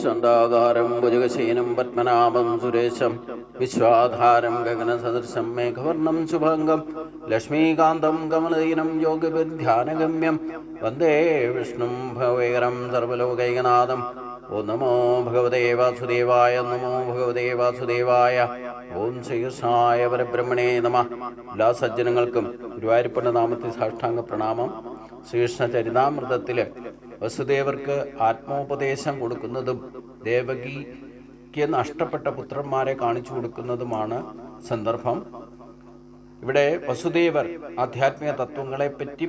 ചണ്ഡാകാരം ഭുജഗശയനം പത്മനാഭം സുരേശം വിശ്വാധാരം ഗഗനസദൃശം മേഘവർണം ശുഭാംഗം ലക്ഷ്മീകാന്തം കമലദീനം യോഗിധ്യാനഗമ്യം വന്ദേ വിഷ്ണും ഭവേകരം സർവലോകൈകനാഥം. ഓം നമോ ഭഗവതേ വാസുദേവായ. നമോ ഭഗവതേ വാസുദേവായ. ഓം ശ്രീകൃഷ്ണായ പരബ്രഹ്മണേ നമഃ. എല്ലാ സജ്ജനങ്ങൾക്കും ഗുരുവായൂരപ്പന്റെ നാമത്തിൽ സാഷ്ടാംഗ പ്രണാമം. ശ്രീകൃഷ്ണ ചരിതാമൃതത്തില് വസുദേവർക്ക് ആത്മോപദേശം കൊടുക്കുന്നതും ദേവകിക്ക് നഷ്ടപ്പെട്ട പുത്രന്മാരെ കാണിച്ചു കൊടുക്കുന്നതുമാണ് സന്ദർഭം. ഇവിടെ വസുദേവർ ആധ്യാത്മിക തത്വങ്ങളെപ്പറ്റി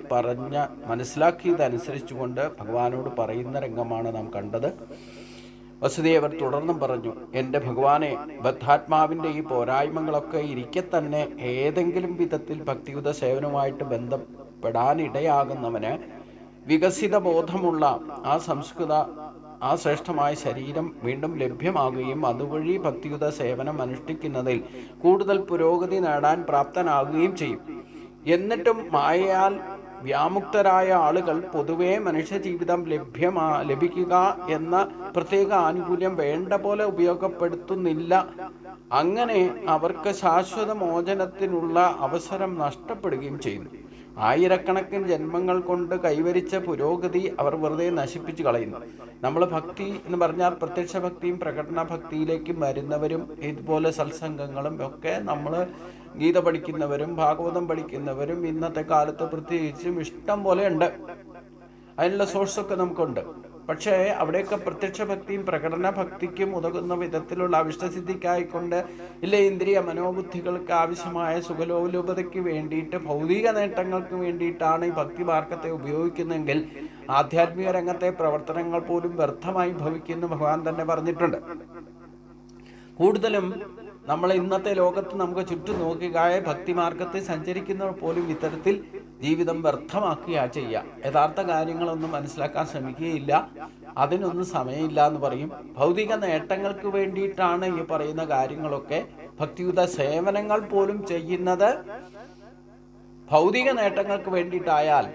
മനസ്സിലാക്കിയതനുസരിച്ചുകൊണ്ട് ഭഗവാനോട് പറയുന്ന രംഗമാണ് നാം കണ്ടത്. വസുദേവർ തുടർന്നും പറഞ്ഞു, എൻ്റെ ഭഗവാനെ, ബദ്ധാത്മാവിൻ്റെ ഈ പോരായ്മകളൊക്കെ ഇരിക്കെ തന്നെ ഏതെങ്കിലും വിധത്തിൽ ഭക്തിയുത സേവനവുമായിട്ട് ബന്ധപ്പെടാനിടയാകുന്നവന് വികസിത ബോധമുള്ള ആ ശ്രേഷ്ഠമായ ശരീരം വീണ്ടും ലഭ്യമാകുകയും അതുവഴി ഭക്തിയുത സേവനം അനുഷ്ഠിക്കുന്നതിൽ കൂടുതൽ പുരോഗതി നേടാൻ പ്രാപ്തനാകുകയും ചെയ്യും. എന്നിട്ടും മായയാൽ വ്യാമുക്തരായ ആളുകൾ പൊതുവെ മനുഷ്യ ജീവിതം ലഭിക്കുക എന്ന പ്രത്യേക ആനുകൂല്യം വേണ്ട പോലെ ഉപയോഗപ്പെടുത്തുന്നില്ല. അങ്ങനെ അവർക്ക് ശാശ്വത മോചനത്തിനുള്ള അവസരം നഷ്ടപ്പെടുകയും ചെയ്യുന്നു. ആയിരക്കണക്കിന് ജന്മങ്ങൾ കൊണ്ട് കൈവരിച്ച പുരോഗതി അവർ വെറുതെ നശിപ്പിച്ചു കളയുന്നു. നമ്മൾ ഭക്തി എന്ന് പറഞ്ഞാൽ പ്രത്യക്ഷ ഭക്തിയും പ്രകടന ഭക്തിയിലേക്കും വരുന്നവരും ഇതുപോലെ സത്സംഗങ്ങളും ഒക്കെ നമ്മൾ ഗീത പഠിക്കുന്നവരും ഭാഗവതം പഠിക്കുന്നവരും ഇന്നത്തെ കാലത്ത് പ്രത്യേകിച്ചും ഇഷ്ടം പോലെ ഉണ്ട്. അതിനുള്ള സോഴ്സൊക്കെ നമുക്കുണ്ട്. പക്ഷേ അവിടെയൊക്കെ പ്രത്യക്ഷ ഭക്തിയും പ്രകടന ഭക്തിക്കും ഉതകുന്ന വിധത്തിലുള്ള അവിഷ്ടസിദ്ധിക്കായിക്കൊണ്ട് ഇല്ല ഇന്ദ്രിയ മനോബുദ്ധികൾക്ക് ആവശ്യമായ സുഖലോലുപതയ്ക്ക് വേണ്ടിയിട്ട് ഭൗതിക നേട്ടങ്ങൾക്ക് വേണ്ടിയിട്ടാണ് ഈ ഭക്തി മാർഗത്തെ ഉപയോഗിക്കുന്നതെങ്കിൽ ആധ്യാത്മിക രംഗത്തെ പ്രവർത്തനങ്ങൾ പോലും വ്യർത്ഥമായി ഭവിക്കുന്നു ഭഗവാൻ തന്നെ പറഞ്ഞിട്ടുണ്ട്. കൂടുതലും നമ്മൾ ഇന്നത്തെ ലോകത്ത് നമുക്ക് ചുറ്റും നോക്കുകയായ ഭക്തിമാർഗത്തിൽ സഞ്ചരിക്കുന്നവർ പോലും ഇത്തരത്തിൽ ജീവിതം വ്യർത്ഥമാക്കുകയാ ചെയ്യുക. യഥാർത്ഥ കാര്യങ്ങളൊന്നും മനസ്സിലാക്കാൻ ശ്രമിക്കുകയില്ല. അതിനൊന്നും സമയമില്ല എന്ന് പറയും. ഭൗതിക നേട്ടങ്ങൾക്ക് വേണ്ടിയിട്ടാണ് ഈ പറയുന്ന കാര്യങ്ങളൊക്കെ. ഭക്തിയുത സേവനങ്ങൾ പോലും ചെയ്യുന്നത് ഭൗതിക നേട്ടങ്ങൾക്ക് വേണ്ടിയിട്ടായാൽ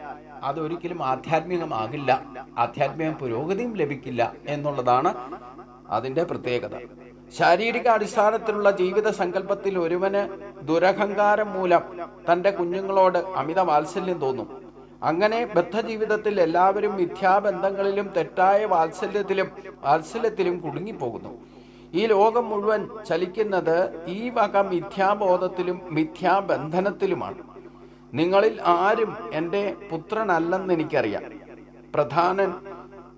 അതൊരിക്കലും ആധ്യാത്മികമാകില്ല. ആധ്യാത്മിക പുരോഗതിയും ലഭിക്കില്ല എന്നുള്ളതാണ് അതിൻ്റെ പ്രത്യേകത. ശാരീരിക അടിസ്ഥാനത്തിലുള്ള ജീവിത സങ്കല്പത്തിൽ ഒരുവന് ദുരഹങ്കാരം മൂലം തൻ്റെ കുഞ്ഞുങ്ങളോട് അമിത വാത്സല്യം തോന്നും. അങ്ങനെ ബദ്ധജീവിതത്തിൽ എല്ലാവരും മിഥ്യാബന്ധങ്ങളിലും തെറ്റായ വാത്സല്യത്തിലും കുടുങ്ങിപ്പോകുന്നു. ഈ ലോകം മുഴുവൻ ചലിക്കുന്നത് ഈ വക മിഥ്യാബോധത്തിലും മിഥ്യാബന്ധനത്തിലുമാണ്. നിങ്ങളിൽ ആരും എൻ്റെ പുത്രനല്ലെന്ന് എനിക്കറിയാം. പ്രധാനൻ,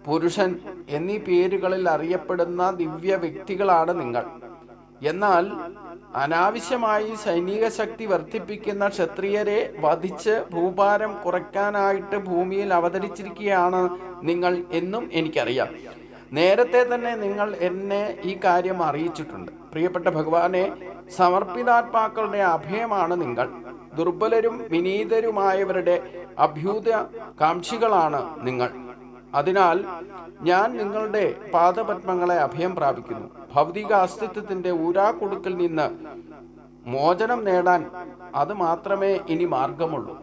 പുരുഷൻ എന്നീ പേരുകളിൽ അറിയപ്പെടുന്ന ദിവ്യ വ്യക്തികളാണ് നിങ്ങൾ. എന്നാൽ അനാവശ്യമായി സൈനിക ശക്തി വർദ്ധിപ്പിക്കുന്ന ക്ഷത്രിയരെ വധിച്ച് ഭൂഭാരം കുറയ്ക്കാനായിട്ട് ഭൂമിയിൽ അവതരിച്ചിരിക്കുകയാണ് നിങ്ങൾ എന്നും എനിക്കറിയാം. നേരത്തെ തന്നെ നിങ്ങൾ എന്നെ ഈ കാര്യം അറിയിച്ചിട്ടുണ്ട്. പ്രിയപ്പെട്ട ഭഗവാനെ, സമർപ്പിതാത്മാക്കളുടെ അഭയമാണ് നിങ്ങൾ. ദുർബലരും വിനീതരുമായവരുടെ അഭ്യുദയ കാംക്ഷികളാണ് നിങ്ങൾ. അതിനാൽ ഞാൻ നിങ്ങളുടെ പാദപത്മങ്ങളെ അഭയം പ്രാപിക്കുന്നു. ഭൗതിക അസ്തിത്വത്തിന്റെ ഊരാക്കുടുക്കിൽ നിന്ന് മോചനം നേടാൻ അത് മാത്രമേ ഇനി മാർഗമുള്ളൂ.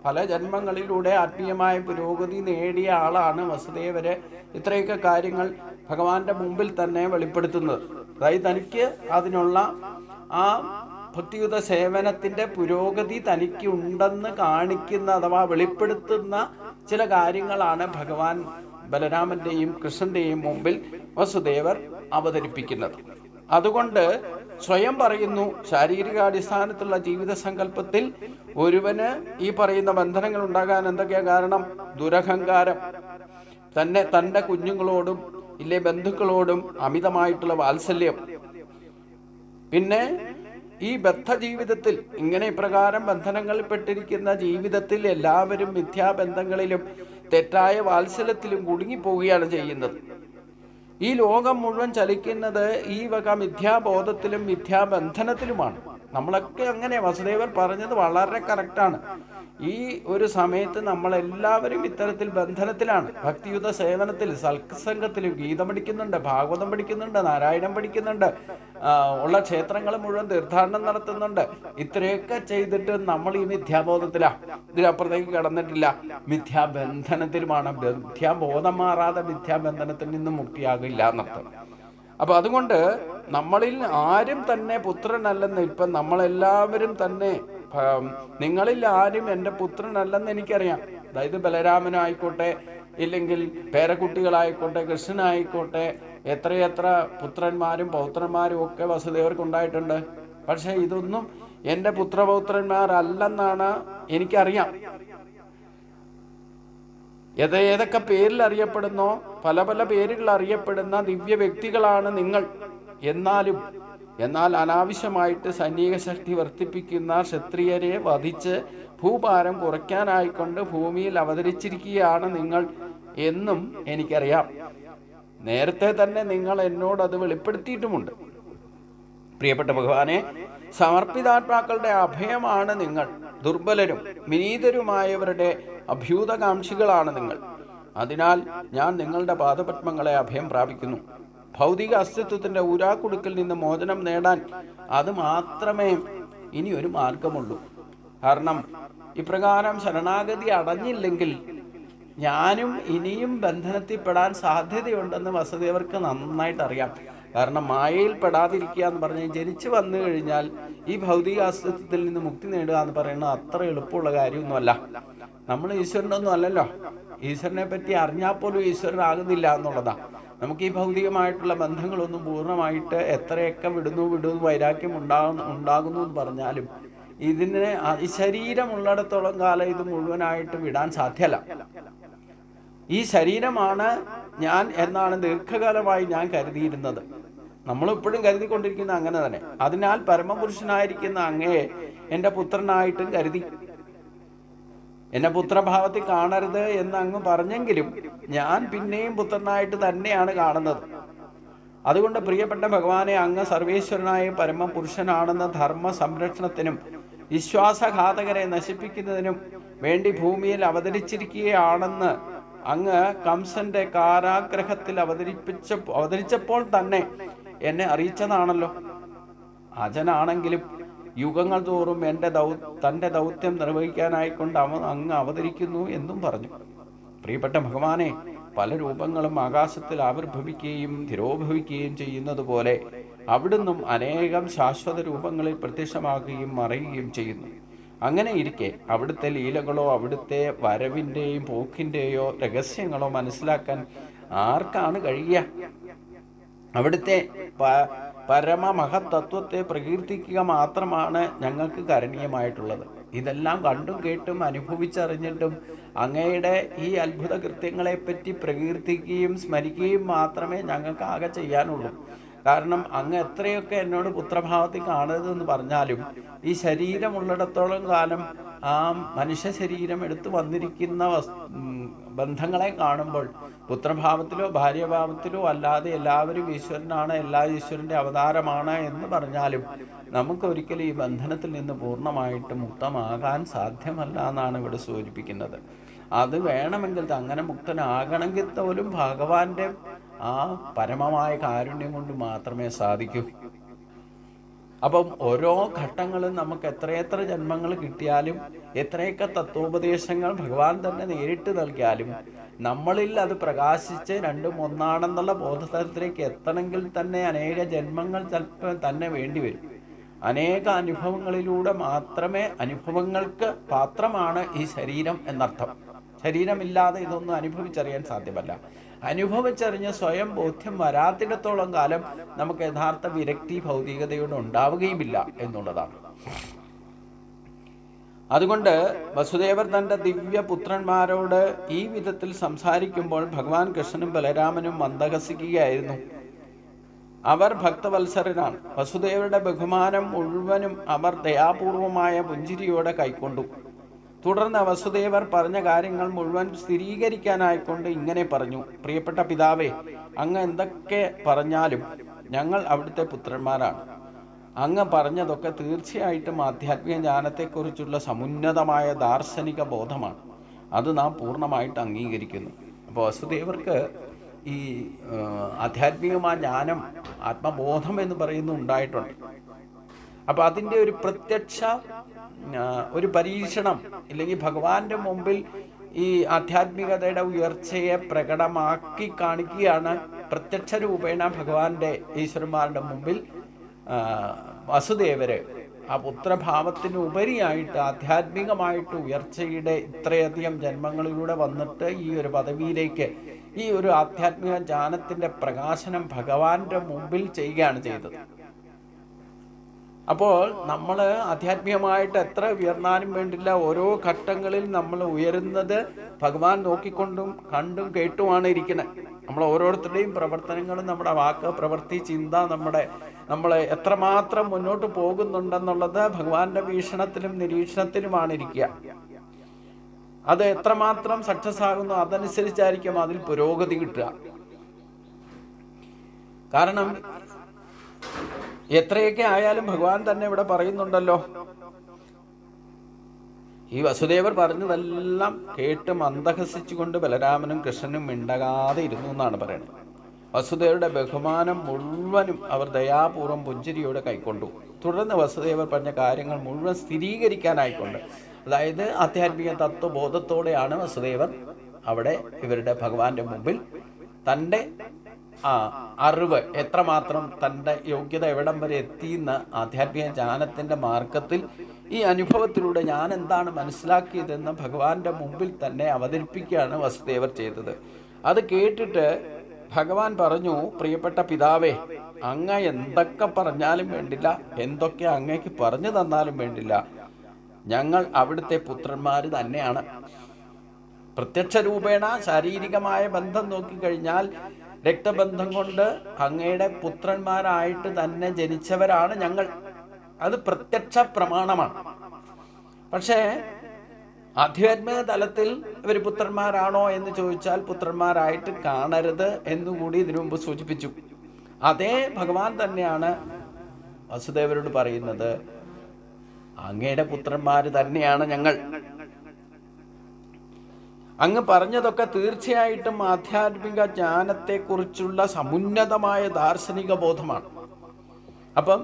പല ജന്മങ്ങളിലൂടെ ആത്മീയമായ പുരോഗതി നേടിയ ആളാണ് വസുദേവര് ഇത്രയൊക്കെ കാര്യങ്ങൾ ഭഗവാന്റെ മുമ്പിൽ തന്നെ വെളിപ്പെടുത്തുന്നത്. അതായത് തനിക്ക് അതിനുള്ള ആ ഭക്തിയുത സേവനത്തിന്റെ പുരോഗതി തനിക്ക് ഉണ്ടെന്ന് കാണിക്കുന്ന അഥവാ വെളിപ്പെടുത്തുന്ന ചില കാര്യങ്ങളാണ് ഭഗവാൻ ബലരാമന്റെയും കൃഷ്ണന്റെയും മുമ്പിൽ വസുദേവർ അവതരിപ്പിക്കുന്നത്. അതുകൊണ്ട് സ്വയം പറയുന്നു, ശാരീരികാടിസ്ഥാനത്തുള്ള ജീവിത സങ്കല്പത്തിൽ ഒരുവന് ഈ പറയുന്ന ബന്ധനങ്ങൾ ഉണ്ടാകാൻ എന്തൊക്കെയാ കാരണം? ദുരഹങ്കാരം, തൻ്റെ കുഞ്ഞുങ്ങളോടും ഇല്ലേ ബന്ധുക്കളോടും അമിതമായിട്ടുള്ള വാത്സല്യം. പിന്നെ ഈ ബദ്ധ ജീവിതത്തിൽ ഇങ്ങനെ ഇപ്രകാരം ബന്ധനങ്ങളിൽ പെട്ടിരിക്കുന്ന ജീവിതത്തിൽ എല്ലാവരും മിഥ്യാബന്ധങ്ങളിലും തെറ്റായ വാത്സല്യത്തിലും കുടുങ്ങിപ്പോവുകയാണ് ചെയ്യുന്നത്. ഈ ലോകം മുഴുവൻ ചലിക്കുന്നത് ഈ വക മിഥ്യാബോധത്തിലും മിഥ്യാബന്ധനത്തിലുമാണ്. നമ്മളൊക്കെ അങ്ങനെ, വസുദേവർ പറഞ്ഞത് വളരെ കറക്റ്റാണ്. ഈ ഒരു സമയത്ത് നമ്മളെല്ലാവരും ഇത്തരത്തിൽ ബന്ധനത്തിലാണ്. ഭക്തിയുത സേവനത്തിൽ, സത്സംഗത്തിൽ ഗീതം പഠിക്കുന്നുണ്ട്, ഭാഗവതം പഠിക്കുന്നുണ്ട്, നാരായണം പഠിക്കുന്നുണ്ട്, ഉള്ള ക്ഷേത്രങ്ങൾ മുഴുവൻ തീർത്ഥാടനം നടത്തുന്നുണ്ട്. ഇത്രയൊക്കെ ചെയ്തിട്ട് നമ്മൾ ഈ മിഥ്യാബോധത്തിലാണ്, ഇതിനപ്പുറത്തേക്ക് കടന്നിട്ടില്ല, മിഥ്യാബന്ധനത്തിലുമാണ്. മിഥ്യാബോധം മാറാതെ മിഥ്യാബന്ധനത്തിൽ നിന്നും മുക്തിയാകില്ല എന്നർത്ഥം. അപ്പൊ അതുകൊണ്ട് നമ്മളിൽ ആരും തന്നെ പുത്രനല്ലെന്ന്, ഇപ്പം നമ്മളെല്ലാവരും തന്നെ, നിങ്ങളിൽ ആരും എൻ്റെ പുത്രനല്ലെന്ന് എനിക്കറിയാം. അതായത് ബലരാമനായിക്കോട്ടെ, ഇല്ലെങ്കിൽ പേരക്കുട്ടികളായിക്കോട്ടെ, കൃഷ്ണനായിക്കോട്ടെ, എത്രയെത്ര പുത്രന്മാരും പൗത്രന്മാരും ഒക്കെ വസുദേവർക്കുണ്ടായിട്ടുണ്ട്. പക്ഷെ ഇതൊന്നും എൻ്റെ പുത്രപൗത്രന്മാരല്ലെന്നാണ് എനിക്കറിയാം. ഏതൊക്കെ പേരിൽ അറിയപ്പെടുന്നോ, പല പല പേരുകൾ അറിയപ്പെടുന്ന ദിവ്യ വ്യക്തികളാണ് നിങ്ങൾ. എന്നാൽ അനാവശ്യമായിട്ട് സൈനിക ശക്തി വർദ്ധിപ്പിക്കുന്ന ക്ഷത്രിയരെ വധിച്ച് ഭൂഭാരം കുറയ്ക്കാനായിക്കൊണ്ട് ഭൂമിയിൽ അവതരിച്ചിരിക്കുകയാണ് നിങ്ങൾ എന്നും എനിക്കറിയാം. നേരത്തെ തന്നെ നിങ്ങൾ എന്നോട് അത് വെളിപ്പെടുത്തിയിട്ടുമുണ്ട്. പ്രിയപ്പെട്ട ഭഗവാനെ, സമർപ്പിതാത്മാക്കളുടെ അഭയമാണ് നിങ്ങൾ. ദുർബലരും വിനീതരുമായവരുടെ അഭ്യുതകാംക്ഷികളാണ് നിങ്ങൾ. അതിനാൽ ഞാൻ നിങ്ങളുടെ പാദപത്മങ്ങളെ അഭയം പ്രാപിക്കുന്നു. ഭൗതിക അസ്തിത്വത്തിന്റെ ഊരാക്കുടുക്കിൽ നിന്ന് മോചനം നേടാൻ അത് മാത്രമേ ഇനി ഒരു മാർഗമുള്ളൂ. കാരണം ഇപ്രകാരം ശരണാഗതി അടഞ്ഞില്ലെങ്കിൽ ഞാനും ഇനിയും ബന്ധനത്തിൽപ്പെടാൻ സാധ്യതയുണ്ടെന്ന് വസുദേവർക്ക് നന്നായിട്ട് അറിയാം. കാരണം മായയിൽ പെടാതിരിക്കുക എന്ന് പറഞ്ഞാൽ, ജനിച്ചു വന്നു കഴിഞ്ഞാൽ ഈ ഭൗതിക അസ്തിത്വത്തിൽ നിന്ന് മുക്തി നേടുക എന്ന് പറയുന്നത് അത്ര എളുപ്പമുള്ള കാര്യമൊന്നുമല്ല. നമ്മൾ ഈശ്വരനൊന്നും അല്ലല്ലോ. ഈശ്വരനെ പറ്റി അറിഞ്ഞാൽ പോലും ഈശ്വരനാകുന്നില്ല എന്നുള്ളതാണ്. നമുക്ക് ഈ ഭൗതികമായിട്ടുള്ള ബന്ധങ്ങളൊന്നും പൂർണ്ണമായിട്ട് എത്രയൊക്കെ വിടുന്നു വൈരാഗ്യം ഉണ്ടാകുന്നു എന്ന് പറഞ്ഞാലും ഇതിനെ ശരീരമുള്ളിടത്തോളം കാലം ഇത് മുഴുവനായിട്ട് വിടാൻ സാധ്യമല്ല. ഈ ശരീരമാണ് ഞാൻ എന്നാണ് ദീർഘകാലമായി ഞാൻ കരുതിയിരുന്നത്. നമ്മളിപ്പോഴും കരുതിക്കൊണ്ടിരിക്കുന്ന അങ്ങനെ തന്നെ. അതിനാൽ പരമപുരുഷനായിരിക്കുന്ന അങ്ങയെ എൻ്റെ പുത്രനായിട്ടും കരുതി. എന്നെ പുത്രഭാവത്തിൽ കാണരുത് എന്ന് അങ്ങ് പറഞ്ഞെങ്കിലും ഞാൻ പിന്നെയും പുത്രനായിട്ട് തന്നെയാണ് കാണുന്നത്. അതുകൊണ്ട് പ്രിയപ്പെട്ട ഭഗവാനെ, അങ്ങ് സർവേശ്വരനായ പരമപുരുഷനാണെന്ന ധർമ്മ സംരക്ഷണത്തിനും വിശ്വാസഘാതകരെ നശിപ്പിക്കുന്നതിനും വേണ്ടി ഭൂമിയിൽ അവതരിച്ചിരിക്കുകയാണെന്ന് അങ്ങ് കംസന്റെ കാരാഗ്രഹത്തിൽ അവതരിച്ചപ്പോൾ തന്നെ എന്നെ അറിയിച്ചതാണല്ലോ. അജനാണെങ്കിലും യുഗങ്ങൾ തോറും തൻ്റെ ദൗത്യം നിർവഹിക്കാനായിക്കൊണ്ട് അങ്ങ് അവതരിക്കുന്നു എന്നും പറഞ്ഞു. പ്രിയപ്പെട്ട ഭഗവാനെ, പല രൂപങ്ങളും ആകാശത്തിൽ ആവിർഭവിക്കുകയും തിരോഭവിക്കുകയും ചെയ്യുന്നത് പോലെ അവിടുന്നും അനേകം ശാശ്വത രൂപങ്ങളിൽ പ്രത്യക്ഷമാകുകയും മറയുകയും ചെയ്യുന്നു. അങ്ങനെ ഇരിക്കെ അവിടുത്തെ ലീലകളോ അവിടുത്തെ വരവിൻ്റെയും പോക്കിൻ്റെയോ രഹസ്യങ്ങളോ മനസ്സിലാക്കാൻ ആർക്കാണ് കഴിയുക? അവിടുത്തെ പരമമഹത്തത്വത്തെ പ്രകീർത്തിക്കുക മാത്രമാണ് ഞങ്ങൾക്ക് കരണീയമായിട്ടുള്ളത്. ഇതെല്ലാം കണ്ടും കേട്ടും അനുഭവിച്ചറിഞ്ഞിട്ടും അങ്ങയുടെ ഈ അത്ഭുത കൃത്യങ്ങളെപ്പറ്റി പ്രകീർത്തിക്കുകയും സ്മരിക്കുകയും മാത്രമേ ഞങ്ങൾക്ക് ആകെ ചെയ്യാനുള്ളൂ. കാരണം അങ്ങ് എത്രയൊക്കെ എന്നോട് പുത്രഭാവത്തിൽ കാണരുതെന്ന് പറഞ്ഞാലും ഈ ശരീരമുള്ളിടത്തോളം കാലം ആ മനുഷ്യ ശരീരം എടുത്തു വന്നിരിക്കുന്ന ബന്ധങ്ങളെ കാണുമ്പോൾ പുത്രഭാവത്തിലോ ഭാര്യഭാവത്തിലോ അല്ലാതെ എല്ലാവരും ഈശ്വരനാണ്, എല്ലാ ഈശ്വരൻ്റെ അവതാരമാണ് എന്ന് പറഞ്ഞാലും നമുക്കൊരിക്കലും ഈ ബന്ധനത്തിൽ നിന്ന് പൂർണ്ണമായിട്ട് മുക്തമാകാൻ സാധ്യമല്ല എന്നാണ് ഇവിടെ സൂചിപ്പിക്കുന്നത്. അത് വേണമെങ്കിൽ അങ്ങനെ മുക്തനാകണമെങ്കിൽ പോലും ഭഗവാന്റെ ആ പരമമായ കാരുണ്യം കൊണ്ട് മാത്രമേ സാധിക്കൂ. അപ്പം ഓരോ ഘട്ടങ്ങളും നമുക്ക് എത്രയെത്ര ജന്മങ്ങൾ കിട്ടിയാലും എത്രയൊക്കെ തത്വോപദേശങ്ങൾ ഭഗവാൻ തന്നെ നേരിട്ട് നൽകിയാലും നമ്മളിൽ അത് പ്രകാശിച്ച് രണ്ടും ഒന്നാണെന്നുള്ള ബോധതലത്തിലേക്ക് എത്തണമെങ്കിൽ തന്നെ അനേക ജന്മങ്ങൾ ചിലപ്പോൾ തന്നെ വേണ്ടി വരും. അനേക അനുഭവങ്ങളിലൂടെ മാത്രമേ, അനുഭവങ്ങൾക്ക് പാത്രമാണ് ഈ ശരീരം എന്നർത്ഥം. ശരീരമില്ലാതെ ഇതൊന്നും അനുഭവിച്ചറിയാൻ സാധ്യമല്ല. അനുഭവിച്ചറിഞ്ഞ് സ്വയം ബോധ്യം വരാത്തിടത്തോളം കാലം നമുക്ക് യഥാർത്ഥ വിരക്തി ഭൗതികതയോട് ഉണ്ടാവുകയുമില്ല എന്നുള്ളതാണ്. അതുകൊണ്ട് വസുദേവർ തൻ്റെ ദിവ്യ പുത്രന്മാരോട് ഈ വിധത്തിൽ സംസാരിക്കുമ്പോൾ ഭഗവാൻ കൃഷ്ണനും ബലരാമനും മന്ദഹസിക്കുകയായിരുന്നു. അവർ ഭക്തവത്സരനാണ്. വസുദേവരുടെ ബഹുമാനം മുഴുവനും അവർ ദയാപൂർവമായ പുഞ്ചിരിയോടെ കൈക്കൊണ്ടു. തുടർന്ന് വസുദേവർ പറഞ്ഞ കാര്യങ്ങൾ മുഴുവൻ സ്ഥിരീകരിക്കാനായിക്കൊണ്ട് ഇങ്ങനെ പറഞ്ഞു: പ്രിയപ്പെട്ട പിതാവേ, അങ്ങ് എന്തൊക്കെ പറഞ്ഞാലും ഞങ്ങൾ അവിടുത്തെ പുത്രന്മാരാണ്. അങ്ങ് പറഞ്ഞതൊക്കെ തീർച്ചയായിട്ടും ആധ്യാത്മിക ജ്ഞാനത്തെക്കുറിച്ചുള്ള സമുന്നതമായ ദാർശനിക ബോധമാണ്. അത് നാം പൂർണ്ണമായിട്ട് അംഗീകരിക്കുന്നു. അപ്പോൾ വസുദേവർക്ക് ഈ ആധ്യാത്മികമായ ജ്ഞാനം, ആത്മബോധം എന്ന് പറയുന്നത് ഉണ്ടായിട്ടുണ്ട്. അപ്പോൾ അതിൻ്റെ ഒരു പ്രത്യക്ഷ ഒരു പരീക്ഷണം, ഇല്ലെങ്കിൽ ഭഗവാന്റെ മുമ്പിൽ ഈ ആധ്യാത്മികതയുടെ ഉയർച്ചയെ പ്രകടമാക്കി കാണിക്കുകയാണ് പ്രത്യക്ഷ രൂപേണ ഭഗവാന്റെ ഈശ്വരന്മാരുടെ മുമ്പിൽ വസുദേവര് ആ പുത്രഭാവത്തിന് ഉപരിയായിട്ട് ആധ്യാത്മികമായിട്ട് ഉയർച്ചയുടെ ഇത്രയധികം ജന്മങ്ങളിലൂടെ വന്നിട്ട് ഈ ഒരു പദവിയിലേക്ക്, ഈ ഒരു ആധ്യാത്മിക ജ്ഞാനത്തിൻ്റെ പ്രകാശനം ഭഗവാന്റെ മുമ്പിൽ ചെയ്യുകയാണ് ചെയ്തത്. അപ്പോൾ നമ്മൾ ആധ്യാത്മികമായിട്ട് എത്ര ഉയർന്നാലും വേണ്ടില്ല, ഓരോ ഘട്ടങ്ങളിൽ നമ്മൾ ഉയരുന്നത് ഭഗവാൻ നോക്കിക്കൊണ്ടും കണ്ടും കേട്ടുമാണ് ഇരിക്കുന്നത്. നമ്മൾ ഓരോരുത്തരുടെയും പ്രവർത്തനങ്ങളും, നമ്മുടെ വാക്ക്, പ്രവൃത്തി, ചിന്ത, നമ്മൾ എത്രമാത്രം മുന്നോട്ട് പോകുന്നുണ്ടെന്നുള്ളത് ഭഗവാന്റെ വീക്ഷണത്തിലും നിരീക്ഷണത്തിലുമാണ് ഇരിക്കുക. അത് എത്രമാത്രം സക്സസ് ആകുന്നു അതനുസരിച്ചായിരിക്കും അതിൽ പുരോഗതി കിട്ടുക. കാരണം എത്രയൊക്കെ ആയാലും ഭഗവാൻ തന്നെ ഇവിടെ പറയുന്നുണ്ടല്ലോ, ഈ വസുദേവർ പറഞ്ഞതെല്ലാം കേട്ട് മന്ദഹസിച്ചുകൊണ്ട് ബലരാമനും കൃഷ്ണനും മിണ്ടകാതെ ഇരുന്നു എന്നാണ് പറയുന്നത്. വസുദേവരുടെ ബഹുമാനം മുഴുവനും അവർ ദയാപൂർവം പുഞ്ചിരിയോടെ കൈക്കൊണ്ടു. തുടർന്ന് വസുദേവർ പറഞ്ഞ കാര്യങ്ങൾ മുഴുവൻ സ്ഥിരീകരിക്കാനായിക്കൊണ്ട്, അതായത് ആധ്യാത്മിക തത്വബോധത്തോടെയാണ് വസുദേവർ അവിടെ ഇവരുടെ ഭഗവാന്റെ മുമ്പിൽ തൻ്റെ അറിവ് എത്രമാത്രം, തൻ്റെ യോഗ്യത എവിടം വരെ എത്തിയെന്ന് ആധ്യാത്മിക ജ്ഞാനത്തിൻ്റെ മാർഗത്തിൽ ഈ അനുഭവത്തിലൂടെ ഞാൻ എന്താണ് മനസ്സിലാക്കിയതെന്ന് ഭഗവാന്റെ മുമ്പിൽ തന്നെ അവതരിപ്പിക്കുകയാണ് വസുദേവർ ചെയ്തത്. അത് കേട്ടിട്ട് ഭഗവാൻ പറഞ്ഞു, പ്രിയപ്പെട്ട പിതാവേ, അങ്ങ് എന്തൊക്കെ പറഞ്ഞാലും വേണ്ടില്ല, എന്തൊക്കെ അങ്ങേക്ക് പറഞ്ഞു തന്നാലും വേണ്ടില്ല, ഞങ്ങൾ അവിടുത്തെ പുത്രന്മാർ തന്നെയാണ്. പ്രത്യക്ഷ രൂപേണ ശാരീരികമായ ബന്ധം നോക്കിക്കഴിഞ്ഞാൽ രക്തബന്ധം കൊണ്ട് അങ്ങയുടെ പുത്രന്മാരായിട്ട് തന്നെ ജനിച്ചവരാണ് ഞങ്ങൾ. അത് പ്രത്യക്ഷ പ്രമാണമാണ്. പക്ഷേ ആധ്യാത്മിക തലത്തിൽ ഇവർ പുത്രന്മാരാണോ എന്ന് ചോദിച്ചാൽ പുത്രന്മാരായിട്ട് കാണരുത് എന്നുകൂടി ഇതിനു മുമ്പ് സൂചിപ്പിച്ചു. അതേ ഭഗവാൻ തന്നെയാണ് വസുദേവരോട് പറയുന്നത്, അങ്ങയുടെ പുത്രന്മാർ തന്നെയാണ് ഞങ്ങൾ. അങ്ങ് പറഞ്ഞതൊക്കെ തീർച്ചയായിട്ടും ആധ്യാത്മിക ജ്ഞാനത്തെക്കുറിച്ചുള്ള സമുന്നതമായ ദാർശനിക ബോധമാണ്. അപ്പം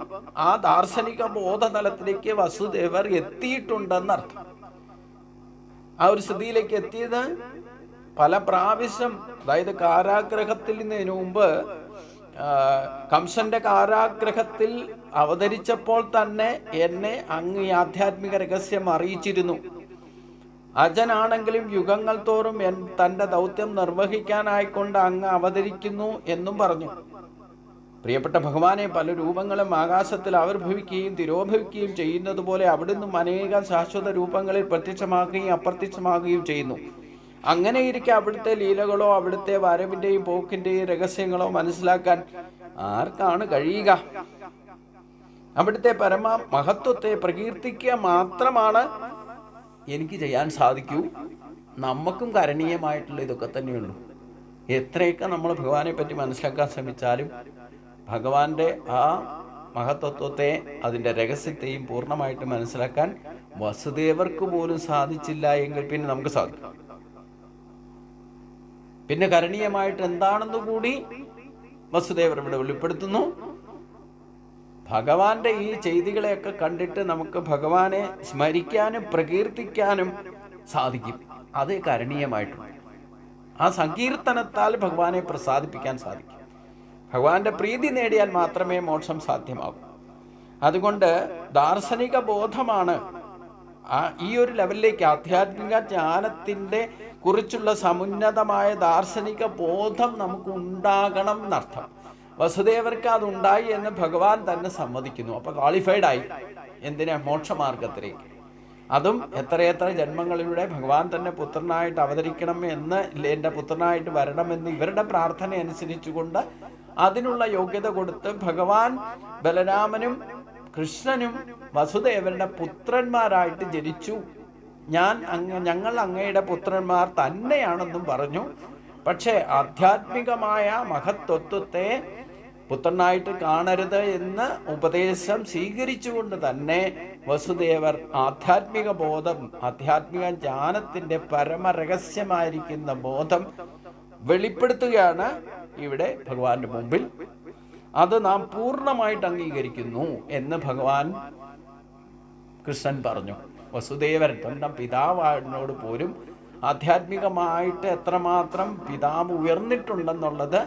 ആ ദാർശനിക ബോധതലത്തിലേക്ക് വസുദേവർ എത്തിയിട്ടുണ്ടെന്നർത്ഥം. ആ ഒരു സ്ഥിതിയിലേക്ക് എത്തിയത് പല പ്രാവശ്യം, അതായത് കാരാഗ്രഹത്തിൽ നിന്നതിന് മുമ്പ് കംസന്റെ കാരാഗ്രഹത്തിൽ അവതരിച്ചപ്പോൾ തന്നെ എന്നെ അങ്ങ് ഈ ആധ്യാത്മിക രഹസ്യം അറിയിച്ചിരുന്നു. അജനാണെങ്കിലും യുഗങ്ങൾ തോറും തൻ്റെ ദൗത്യം നിർവഹിക്കാനായിക്കൊണ്ട് അങ്ങ് അവതരിക്കുന്നു എന്നും പറഞ്ഞു. പ്രിയപ്പെട്ട ഭഗവാനെ, പല രൂപങ്ങളും ആകാശത്തിൽ ആവിർഭവിക്കുകയും തിരോഭവിക്കുകയും ചെയ്യുന്നത് പോലെ അവിടുന്ന് അനേകം ശാശ്വത രൂപങ്ങളിൽ പ്രത്യക്ഷമാകുകയും അപ്രത്യക്ഷമാകുകയും ചെയ്യുന്നു. അങ്ങനെ ഇരിക്കെ അവിടുത്തെ ലീലകളോ അവിടുത്തെ വരവിൻ്റെയും പോക്കിൻ്റെയും രഹസ്യങ്ങളോ മനസ്സിലാക്കാൻ ആർക്കാണ് കഴിയുക? അവിടുത്തെ പരമ മഹത്വത്തെ പ്രകീർത്തിക്കുക മാത്രമാണ് എനിക്ക് ചെയ്യാൻ സാധിക്കൂ. നമുക്കും കരണീയമായിട്ടുള്ള ഇതൊക്കെ തന്നെയുള്ളൂ. എത്രയൊക്കെ നമ്മൾ ഭഗവാനെ പറ്റി മനസ്സിലാക്കാൻ ശ്രമിച്ചാലും ഭഗവാന്റെ ആ മഹത്വത്തെ, അതിൻ്റെ രഹസ്യത്തെയും പൂർണ്ണമായിട്ട് മനസ്സിലാക്കാൻ വസുദേവർക്ക് പോലും സാധിച്ചില്ല എങ്കിൽ പിന്നെ നമുക്ക് സാധിക്കും. പിന്നെ കരണീയമായിട്ട് എന്താണെന്ന് കൂടി വസുദേവർ ഇവിടെ വെളിപ്പെടുത്തുന്നു. ഭഗവാന്റെ ഈ ചെയ്തികളെയൊക്കെ കണ്ടിട്ട് നമുക്ക് ഭഗവാനെ സ്മരിക്കാനും പ്രകീർത്തിക്കാനും സാധിക്കും. അത് കരണീയമായിട്ടുണ്ട്. ആ സങ്കീർത്തനത്താൽ ഭഗവാനെ പ്രസാദിപ്പിക്കാൻ സാധിക്കും. ഭഗവാന്റെ പ്രീതി നേടിയാൽ മാത്രമേ മോക്ഷം സാധ്യമാകൂ. അതുകൊണ്ട് ദാർശനിക ബോധമാണ് ഈ ഒരു ലെവലിലേക്ക് ആധ്യാത്മിക ജ്ഞാനത്തിൻ്റെ കുറിച്ചുള്ള സമുന്നതമായ ദാർശനിക ബോധം നമുക്ക് ഉണ്ടാകണം എന്നർത്ഥം. വസുദേവർക്ക് അതുണ്ടായി എന്ന് ഭഗവാൻ തന്നെ സമ്മതിക്കുന്നു. അപ്പോൾ ക്വാളിഫൈഡ് ആയി. എന്തിനാ? മോക്ഷമാർഗത്തിലേക്ക്. അതും എത്രയെത്ര ജന്മങ്ങളിലൂടെ ഭഗവാൻ തന്നെ പുത്രനായിട്ട് അവതരിക്കണം എന്ന്, എൻ്റെ പുത്രനായിട്ട് വരണമെന്ന് ഇവരുടെ പ്രാർത്ഥന അനുസരിച്ചുകൊണ്ട് അതിനുള്ള യോഗ്യത കൊടുത്ത് ഭഗവാൻ ബലരാമനും കൃഷ്ണനും വസുദേവരുടെ പുത്രന്മാരായിട്ട് ജനിച്ചു. ഞങ്ങൾ അങ്ങയുടെ പുത്രന്മാർ തന്നെയാണെന്നും പറഞ്ഞു. പക്ഷേ ആധ്യാത്മികമായ മഹത്വത്വത്തെ പുത്രനായിട്ട് കാണരുത് എന്ന് ഉപദേശം സ്വീകരിച്ചുകൊണ്ട് തന്നെ വസുദേവർ ആധ്യാത്മിക ബോധം, ആധ്യാത്മിക ജ്ഞാനത്തിൻ്റെ പരമരഹസ്യമായിരിക്കുന്ന ബോധം വെളിപ്പെടുത്തുകയാണ് ഇവിടെ ഭഗവാന്റെ മുമ്പിൽ. അത് നാം പൂർണ്ണമായിട്ട് അംഗീകരിക്കുന്നു എന്ന് ഭഗവാൻ കൃഷ്ണൻ പറഞ്ഞു. വസുദേവൻ സ്വന്തം പിതാവിനോട് പോലും ആധ്യാത്മികമായിട്ട് എത്രമാത്രം പിതാവ് ഉയർന്നിട്ടുണ്ടെന്നുള്ളത്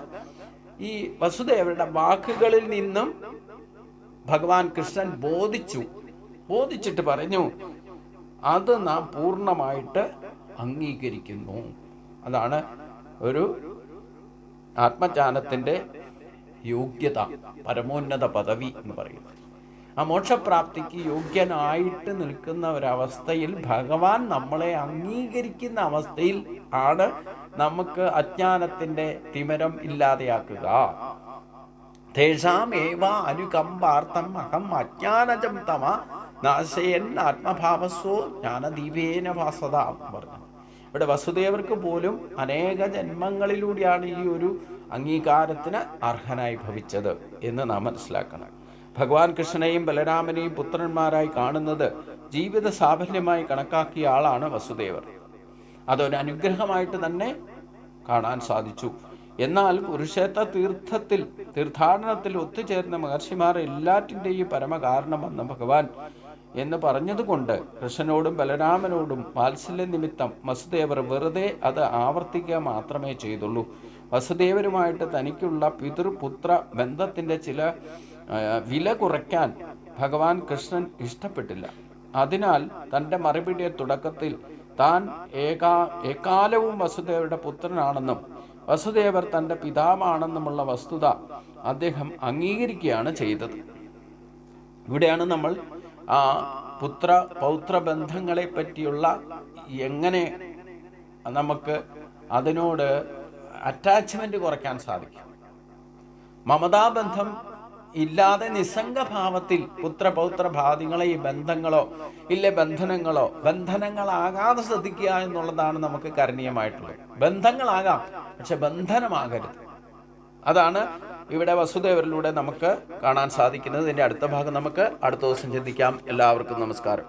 ഈ വസുദേവരുടെ വാക്കുകളിൽ നിന്നും ഭഗവാൻ കൃഷ്ണൻ ബോധിച്ചിട്ട് പറഞ്ഞു, അത് നാം പൂർണ്ണമായിട്ട് അംഗീകരിക്കുന്നു. അതാണ് ഒരു ആത്മജ്ഞാനത്തിൻ്റെ യോഗ്യത, പരമോന്നത പദവി എന്ന് പറയുന്നത്. ആ മോക്ഷപ്രാപ്തിക്ക് യോഗ്യനായിട്ട് നിൽക്കുന്ന ഒരവസ്ഥയിൽ ഭഗവാൻ നമ്മളെ അംഗീകരിക്കുന്ന അവസ്ഥയിൽ ആണ് നമുക്ക് അജ്ഞാനത്തിൻ്റെ തിമിരം ഇല്ലാതെയാക്കുക. തേഷാമേവ അനുകമ്പാർത്ഥം അഹം അജ്ഞാനജം തമ നാശയൻ ആത്മഭാവസ്വോ ജ്ഞാനദീപേന ഭാസത പറഞ്ഞു. ഇവിടെ വസുദേവർക്ക് പോലും അനേക ജന്മങ്ങളിലൂടെയാണ് ഈ ഒരു അംഗീകാരത്തിന് അർഹനായി ഭവിച്ചത് എന്ന് നാം മനസ്സിലാക്കണം. ഭഗവാൻ കൃഷ്ണനെയും ബലരാമനെയും പുത്രന്മാരായി കാണുന്നത് ജീവിത സാഫല്യമായി കണക്കാക്കിയ ആളാണ് വസുദേവർ. അതൊരു അനുഗ്രഹമായിട്ട് തന്നെ കാണാൻ സാധിച്ചു. എന്നാൽ കുരുക്ഷേത്ര തീർത്ഥാടനത്തിൽ ഒത്തുചേർന്ന മഹർഷിമാർ എല്ലാറ്റിൻ്റെയും പരമകാരണമെന്ന് ഭഗവാൻ എന്ന് പറഞ്ഞതുകൊണ്ട് കൃഷ്ണനോടും ബലരാമനോടും വാത്സല്യ നിമിത്തം വസുദേവർ വെറുതെ അത് ആവർത്തിക്കുക മാത്രമേ ചെയ്തുള്ളൂ. വസുദേവരുമായിട്ട് തനിക്കുള്ള പിതൃപുത്ര ബന്ധത്തിൻ്റെ ചില വില കുറയ്ക്കാൻ ഭഗവാൻ കൃഷ്ണൻ ഇഷ്ടപ്പെട്ടില്ല. അതിനാൽ തൻ്റെ മറുപടിയുടെ തുടക്കത്തിൽ താൻ എക്കാലവും വസുദേവരുടെ പുത്രനാണെന്നും വസുദേവർ തൻ്റെ പിതാവാണെന്നുമുള്ള വസ്തുത അദ്ദേഹം അംഗീകരിക്കുകയാണ് ചെയ്തത്. ഇവിടെയാണ് നമ്മൾ ആ പുത്ര പൗത്ര ബന്ധങ്ങളെ പറ്റിയുള്ള എങ്ങനെ നമുക്ക് അതിനോട് അറ്റാച്ച്മെന്റ് കുറയ്ക്കാൻ സാധിക്കും. മമതാബന്ധം ഇല്ലാതെ നിസ്സംഗഭാവത്തിൽ പുത്രപൗത്ര ഭാതികളെ ഈ ബന്ധങ്ങളോ ബന്ധനങ്ങളാകാതെ ശ്രദ്ധിക്കുക എന്നുള്ളതാണ് നമുക്ക് കരണീയമായിട്ടുള്ളത്. ബന്ധങ്ങളാകാം, പക്ഷെ ബന്ധനമാകരുത്. അതാണ് ഇവിടെ വസുദേവരിലൂടെ നമുക്ക് കാണാൻ സാധിക്കുന്നത്. ഇതിൻ്റെ അടുത്ത ഭാഗം നമുക്ക് അടുത്ത ദിവസം ചിന്തിക്കാം. എല്ലാവർക്കും നമസ്കാരം.